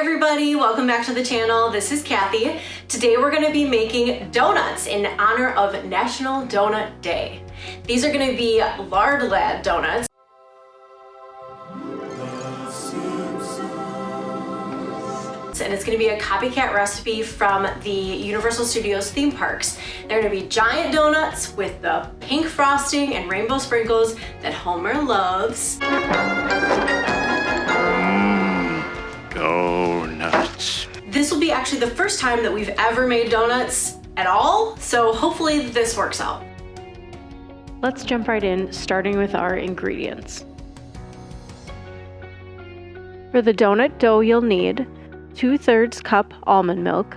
everybody, welcome back to the channel. This is Kathy. Today we're going to be making donuts in honor of National Donut Day. These are going to be Lard Lad donuts. And it's going to be a copycat recipe from the Universal Studios theme parks. They're going to be giant donuts with the pink frosting and rainbow sprinkles that Homer loves. Donuts. This will be actually the first time that we've ever made donuts at all, so hopefully this works out. Let's jump right in, starting with our ingredients. For the donut dough, you'll need 2/3 cup almond milk,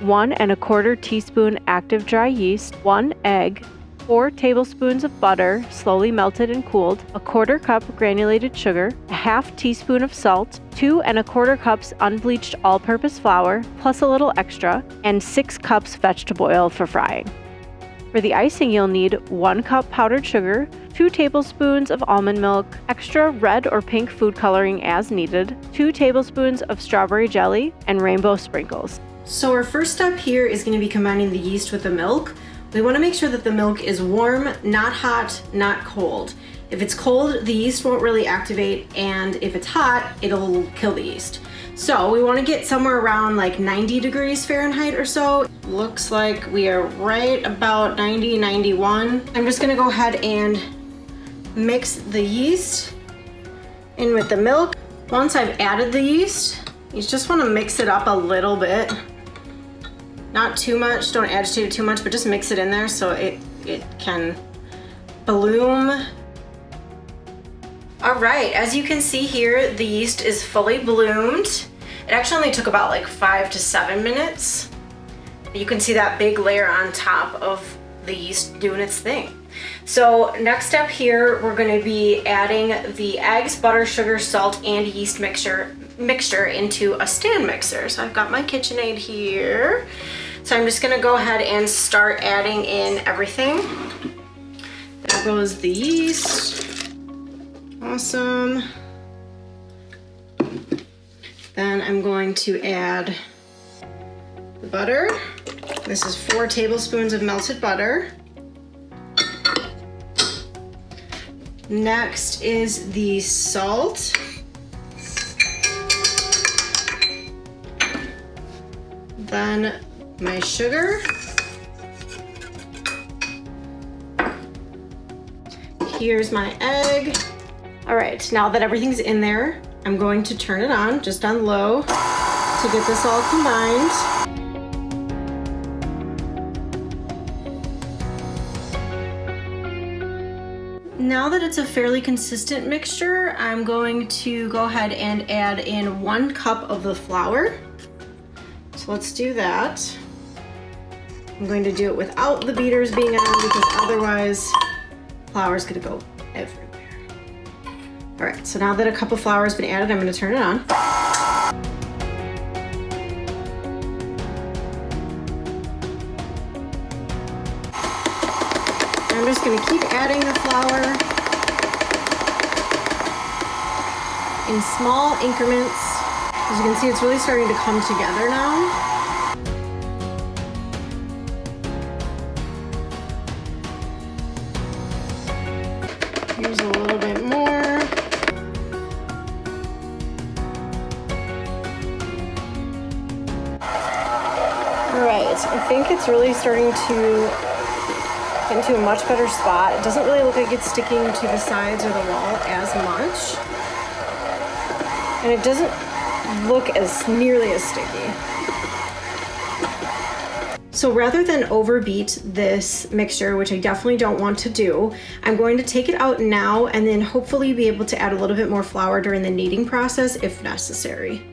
1 1/4 teaspoon active dry yeast, 1 egg, 4 tablespoons of butter, slowly melted and cooled, 1/4 cup granulated sugar, a 1/2 teaspoon of salt, 2 1/4 cups unbleached all-purpose flour, plus a little extra, and 6 cups vegetable oil for frying. For the icing, you'll need 1 cup powdered sugar, 2 tablespoons of almond milk, extra red or pink food coloring as needed, 2 tablespoons of strawberry jelly, and rainbow sprinkles. So our first step here is going to be combining the yeast with the milk. We want to make sure that the milk is warm, not hot, not cold. If it's cold, the yeast won't really activate, and if it's hot, it'll kill the yeast. So we want to get somewhere around like 90 degrees Fahrenheit or so. Looks like we are right about 90, 91. I'm just going to go ahead and mix the yeast in with the milk. Once I've added the yeast, you just want to mix it up a little bit. Not too much, don't agitate it too much, but just mix it in there so it can bloom. All right, as you can see here, the yeast is fully bloomed. It actually only took about like 5 to 7 minutes. You can see that big layer on top of the yeast doing its thing. So next step here, we're gonna be adding the eggs, butter, sugar, salt, and yeast mixture into a stand mixer. So I've got my KitchenAid here. So I'm just gonna go ahead and start adding in everything. There goes the yeast. Awesome. Then I'm going to add the butter. This is 4 tablespoons of melted butter. Next is the salt. Then my sugar. Here's my egg. All right, now that everything's in there, I'm going to turn it on, just on low, to get this all combined. Now that it's a fairly consistent mixture, I'm going to go ahead and add in 1 cup of the flour. So let's do that. I'm going to do it without the beaters being on because otherwise flour is going to go everywhere. All right, so now that a cup of flour has been added, I'm going to turn it on. I'm just going to keep adding the flour in small increments. As you can see, it's really starting to come together now. Here's a little bit more. All right, I think it's really starting to get into a much better spot. It doesn't really look like it's sticking to the sides or the wall as much. And it doesn't look as nearly as sticky. So rather than overbeat this mixture, which I definitely don't want to do, I'm going to take it out now and then hopefully be able to add a little bit more flour during the kneading process if necessary.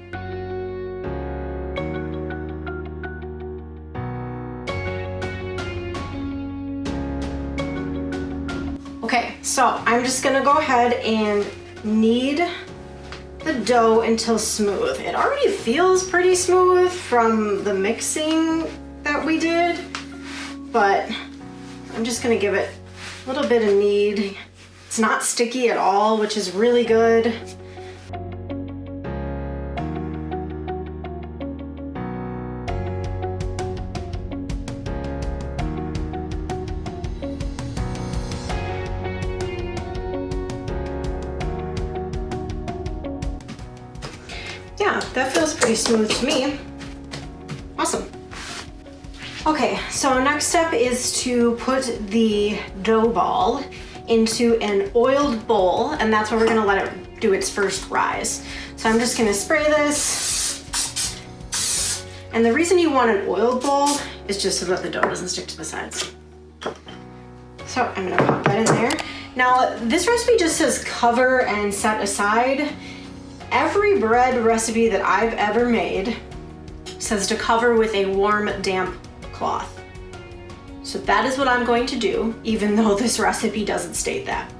Okay, so I'm just gonna go ahead and knead the dough until smooth. It already feels pretty smooth from the mixing that we did, but I'm just gonna give it a little bit of knead. It's not sticky at all, which is really good. Yeah, that feels pretty smooth to me. Awesome. Okay, so our next step is to put the dough ball into an oiled bowl, and that's where we're gonna let it do its first rise. So I'm just gonna spray this. And the reason you want an oiled bowl is just so that the dough doesn't stick to the sides. So I'm gonna pop that in there. Now, this recipe just says cover and set aside. Every bread recipe that I've ever made says to cover with a warm, damp cloth. So that is what I'm going to do, even though this recipe doesn't state that.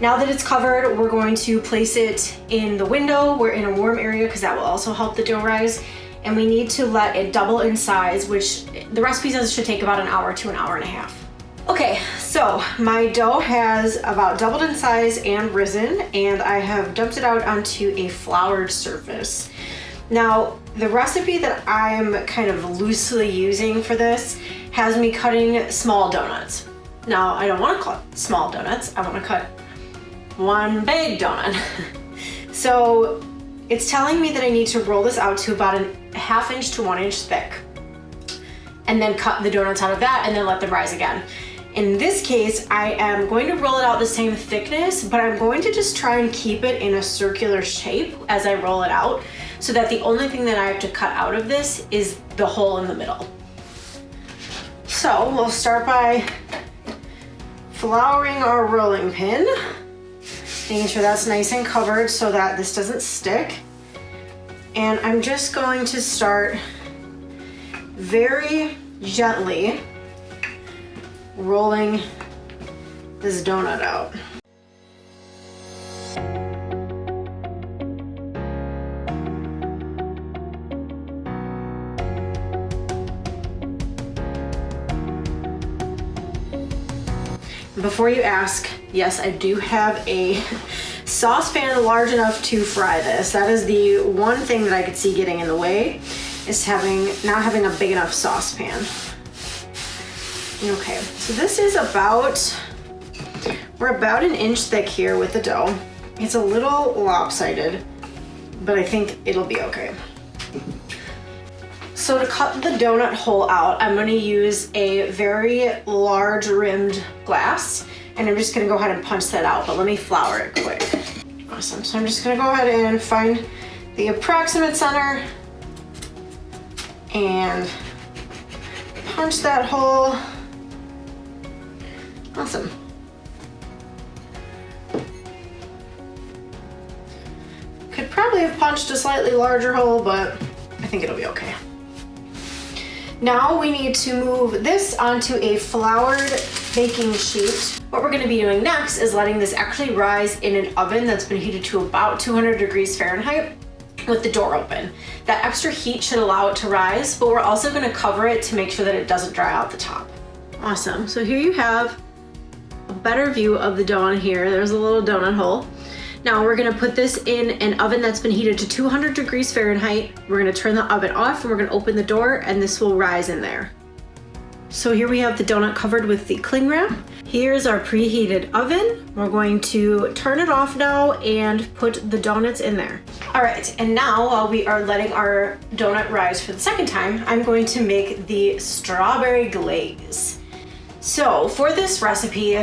Now that it's covered, we're going to place it in the window. We're in a warm area because that will also help the dough rise. And we need to let it double in size, which the recipe says should take about an hour to an hour and a half. Okay, so my dough has about doubled in size and risen, and I have dumped it out onto a floured surface. Now, the recipe that I'm kind of loosely using for this has me cutting small donuts. Now, I don't want to cut small donuts. I want to cut one big donut. So it's telling me that I need to roll this out to about a 1/2 inch to 1 inch thick, and then cut the donuts out of that and then let them rise again. In this case, I am going to roll it out the same thickness, but I'm going to just try and keep it in a circular shape as I roll it out, so that the only thing that I have to cut out of this is the hole in the middle. So we'll start by flouring our rolling pin, making sure that's nice and covered so that this doesn't stick. And I'm just going to start very gently rolling this donut out. Before you ask, yes, I do have a saucepan large enough to fry this. That is the one thing that I could see getting in the way, is not having a big enough saucepan. Okay, so this is we're about 1 inch thick here with the dough. It's a little lopsided, but I think it'll be okay. So to cut the donut hole out, I'm gonna use a very large rimmed glass, and I'm just gonna go ahead and punch that out, but let me flour it quick. Awesome, so I'm just gonna go ahead and find the approximate center and punch that hole. Awesome. Could probably have punched a slightly larger hole, but I think it'll be okay. Now we need to move this onto a floured baking sheet. What we're gonna be doing next is letting this actually rise in an oven that's been heated to about 200 degrees Fahrenheit with the door open. That extra heat should allow it to rise, but we're also gonna cover it to make sure that it doesn't dry out the top. Awesome, so here you have a better view of the dough on here. There's a little donut hole. Now we're gonna put this in an oven that's been heated to 200 degrees Fahrenheit. We're gonna turn the oven off and we're gonna open the door, and this will rise in there. So here we have the donut covered with the cling wrap. Here's our preheated oven. We're going to turn it off now and put the donuts in there. All right, and now while we are letting our donut rise for the second time, I'm going to make the strawberry glaze. So for this recipe,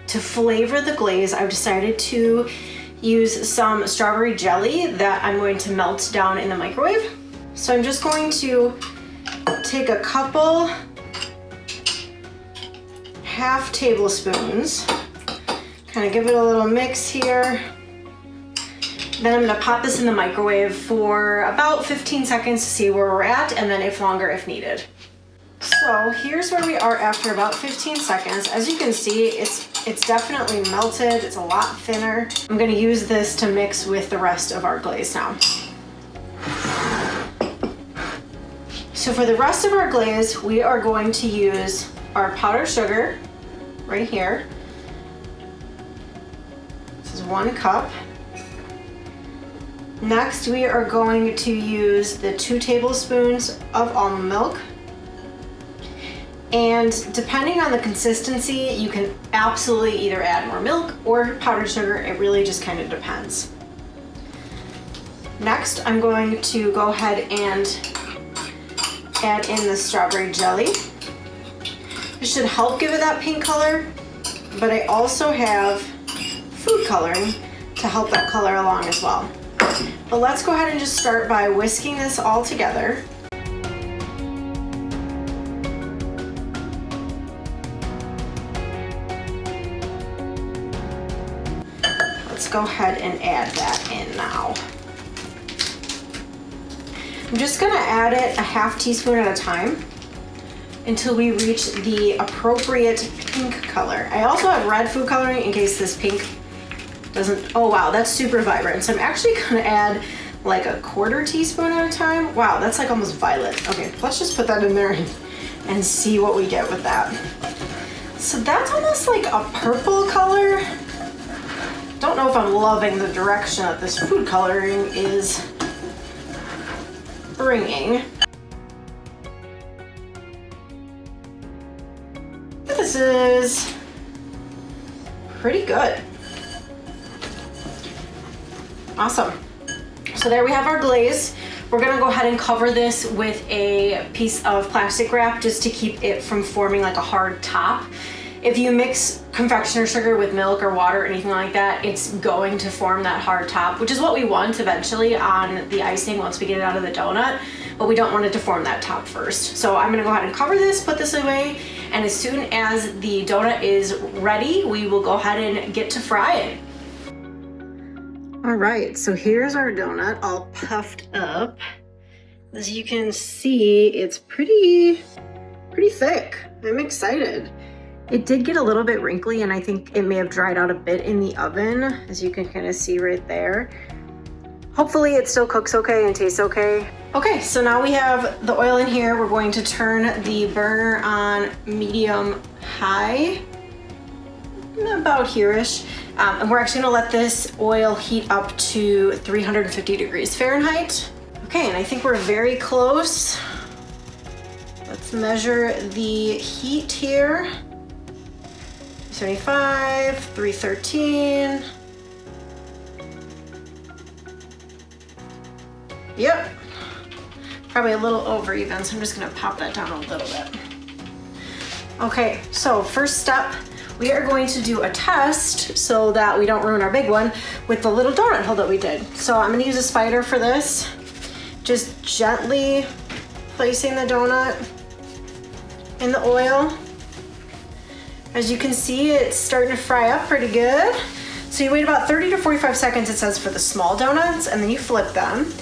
to flavor the glaze, I've decided to use some strawberry jelly that I'm going to melt down in the microwave. So I'm just going to take a couple half tablespoons, kind of give it a little mix here. Then I'm gonna pop this in the microwave for about 15 seconds to see where we're at, and then if longer if needed. So here's where we are after about 15 seconds. As you can see, it's definitely melted. It's a lot thinner. I'm gonna use this to mix with the rest of our glaze now. So for the rest of our glaze, we are going to use our powdered sugar right here. This is 1 cup. Next, we are going to use the 2 tablespoons of almond milk. And depending on the consistency, you can absolutely either add more milk or powdered sugar. It really just kind of depends. Next, I'm going to go ahead and add in the strawberry jelly. This should help give it that pink color, but I also have food coloring to help that color along as well. But let's go ahead and just start by whisking this all together. Let's go ahead and add that in now. I'm just gonna add it a half teaspoon at a time until we reach the appropriate pink color. I also have red food coloring in case this pink doesn't, oh wow, that's super vibrant. So I'm actually gonna add like a quarter teaspoon at a time. Wow, that's like almost violet. Okay, let's just put that in there and see what we get with that. So that's almost like a purple color. Don't know if I'm loving the direction that this food coloring is bringing. This is pretty good. Awesome. So there we have our glaze. We're gonna go ahead and cover this with a piece of plastic wrap just to keep it from forming like a hard top. If you mix confectioner's sugar with milk or water or anything like that, it's going to form that hard top, which is what we want eventually on the icing once we get it out of the donut, but we don't want it to form that top first. So I'm gonna go ahead and cover this, put this away, and as soon as the donut is ready, we will go ahead and get to fry it. All right, so here's our donut all puffed up. As you can see, it's pretty thick. I'm excited. It did get a little bit wrinkly and I think it may have dried out a bit in the oven, as you can kind of see right there. Hopefully it still cooks okay and tastes okay. Okay, so now we have the oil in here. We're going to turn the burner on medium high, about here-ish. And we're actually gonna let this oil heat up to 350 degrees Fahrenheit. Okay, and I think we're very close. Let's measure the heat here. 75, 313. Yep, probably a little over even, so I'm just gonna pop that down a little bit. Okay, so first step, we are going to do a test so that we don't ruin our big one with the little donut hole that we did. So I'm gonna use a spider for this. Just gently placing the donut in the oil. As you can see, it's starting to fry up pretty good. So you wait about 30 to 45 seconds, it says, for the small donuts, and then you flip them.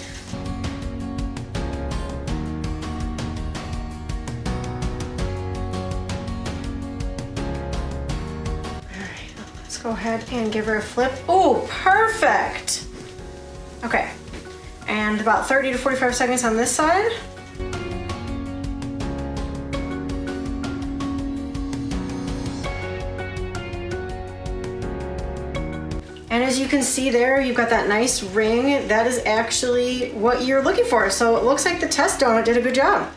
All right, let's go ahead and give her a flip. Oh, perfect. Okay, and about 30 to 45 seconds on this side. And as you can see there, you've got that nice ring. That is actually what you're looking for. So it looks like the test donut did a good job.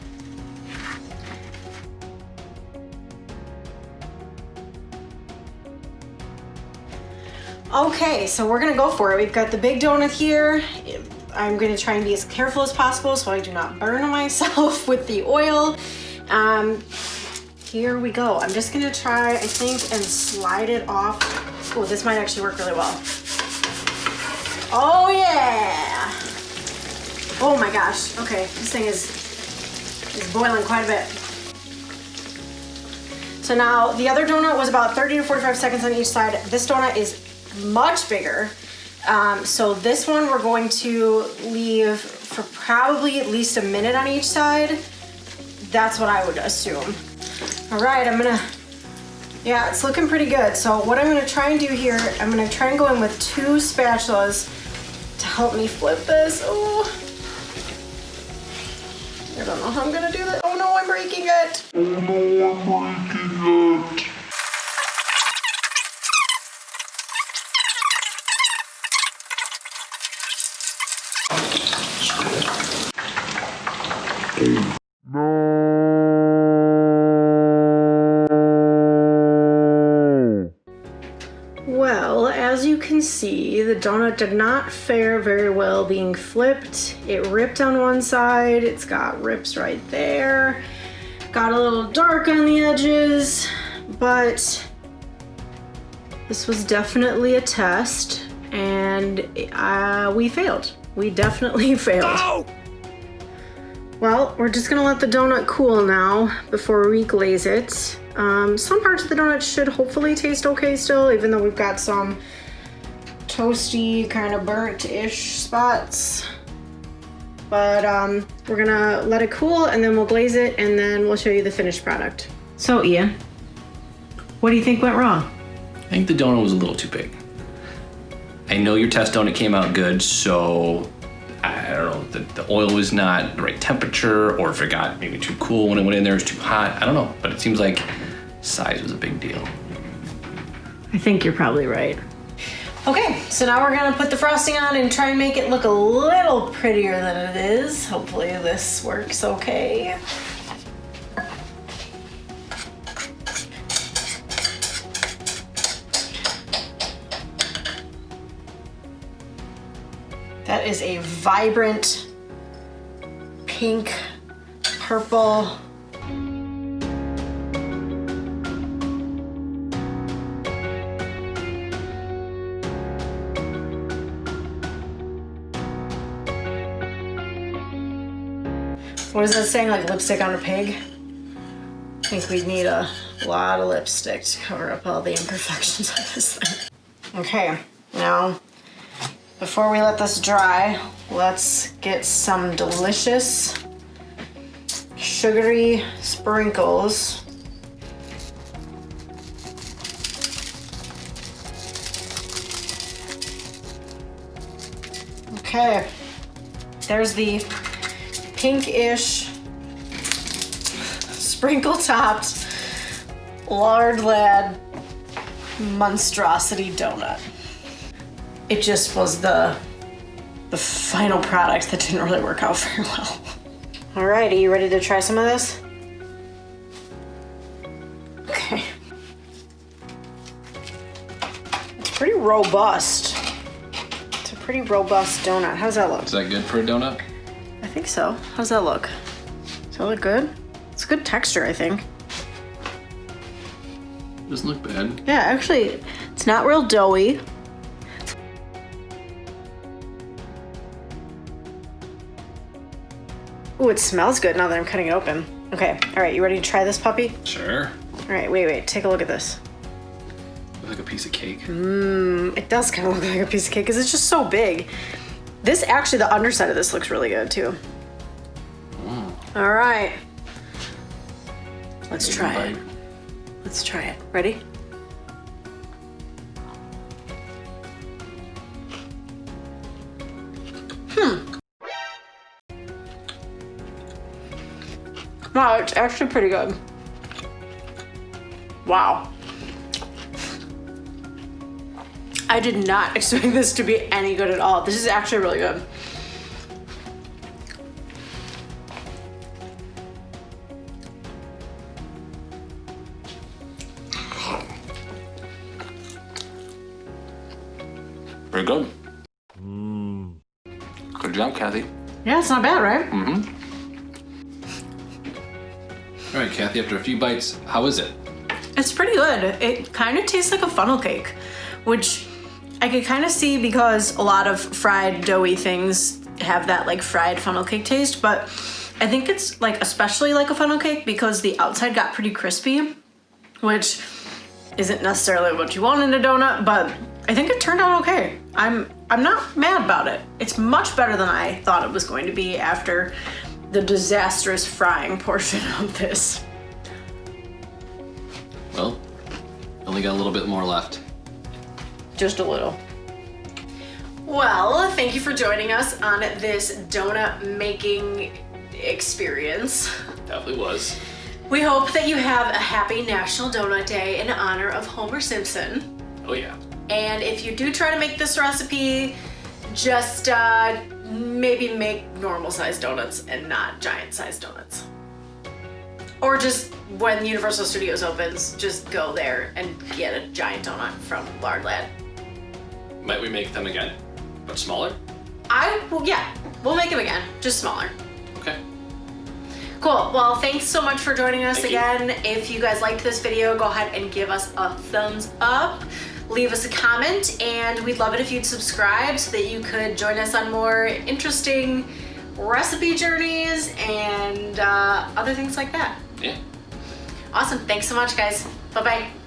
Okay, so we're gonna go for it. We've got the big donut here. I'm gonna try and be as careful as possible so I do not burn myself with the oil. Here we go. I'm just gonna try, I think, and slide it off. Oh, this might actually work really well. Oh yeah! Oh my gosh. Okay, this thing is boiling quite a bit. So now the other donut was about 30 to 45 seconds on each side. This donut is much bigger. So this one we're going to leave for probably at least a minute on each side. That's what I would assume. All right, yeah, it's looking pretty good. So what I'm gonna try and do here, I'm gonna try and go in with 2 spatulas to help me flip this. Oh, I don't know how I'm gonna do that. Oh no, I'm breaking it. Oh no, I'm breaking it. Well, as you can see, the donut did not fare very well being flipped. It ripped on one side. It's got rips right there. Got a little dark on the edges, but this was definitely a test, and we failed. We definitely failed. No! Well, we're just gonna let the donut cool now before we glaze it. Some parts of the donut should hopefully taste okay still, even though we've got some toasty, kind of burnt-ish spots. But we're gonna let it cool and then we'll glaze it and then we'll show you the finished product. So Ian, what do you think went wrong? I think the donut was a little too big. I know your test donut came out good, so I don't know, the oil was not the right temperature, or if it got maybe too cool when it went in there, it was too hot. I don't know, but it seems like size was a big deal. I think you're probably right. Okay, so now we're gonna put the frosting on and try and make it look a little prettier than it is. Hopefully this works okay. That is a vibrant pink, purple. What is that saying, like lipstick on a pig? I think we'd need a lot of lipstick to cover up all the imperfections of this thing. Okay, now, before we let this dry, let's get some delicious sugary sprinkles. Okay, there's the pinkish, sprinkle-topped Lard Lad monstrosity donut. It just was the final product that didn't really work out very well. All right, are you ready to try some of this? Okay. It's pretty robust. It's a pretty robust donut. How's that look? Is that good for a donut? I think so. How's that look? Does that look good? It's a good texture, I think. Doesn't look bad. Yeah, actually, it's not real doughy. Ooh, it smells good now that I'm cutting it open. Okay, all right, you ready to try this puppy? Sure. All right, wait, take a look at this. Looks like a piece of cake. It does kind of look like a piece of cake because it's just so big. This actually, the underside of this looks really good too. All right. Let's try it. Let's try it. Ready? Wow, it's actually pretty good. Wow. I did not expect this to be any good at all. This is actually really good. Very good. Good job, Kathy. Yeah, it's not bad, right? All right, Kathy, after a few bites, how is it? It's pretty good. It kind of tastes like a funnel cake, which I could kind of see because a lot of fried doughy things have that like fried funnel cake taste, but I think it's like especially like a funnel cake because the outside got pretty crispy, which isn't necessarily what you want in a donut, but I think it turned out okay. I'm not mad about it. It's much better than I thought it was going to be after the disastrous frying portion of this. Well, only got a little bit more left. Just a little. Well, thank you for joining us on this donut making experience. Definitely was. We hope that you have a happy National Donut Day in honor of Homer Simpson. Oh yeah. And if you do try to make this recipe, just maybe make normal sized donuts and not giant sized donuts. Or just when Universal Studios opens, just go there and get a giant donut from Lard Lad. Might we make them again, but smaller? Yeah, we'll make them again, just smaller. Okay. Cool. Well, thanks so much for joining us Thank you. again. If you guys liked this video, go ahead and give us a thumbs up. Leave us a comment, and we'd love it if you'd subscribe so that you could join us on more interesting recipe journeys and other things like that. Yeah. Awesome. Thanks so much, guys. Bye-bye.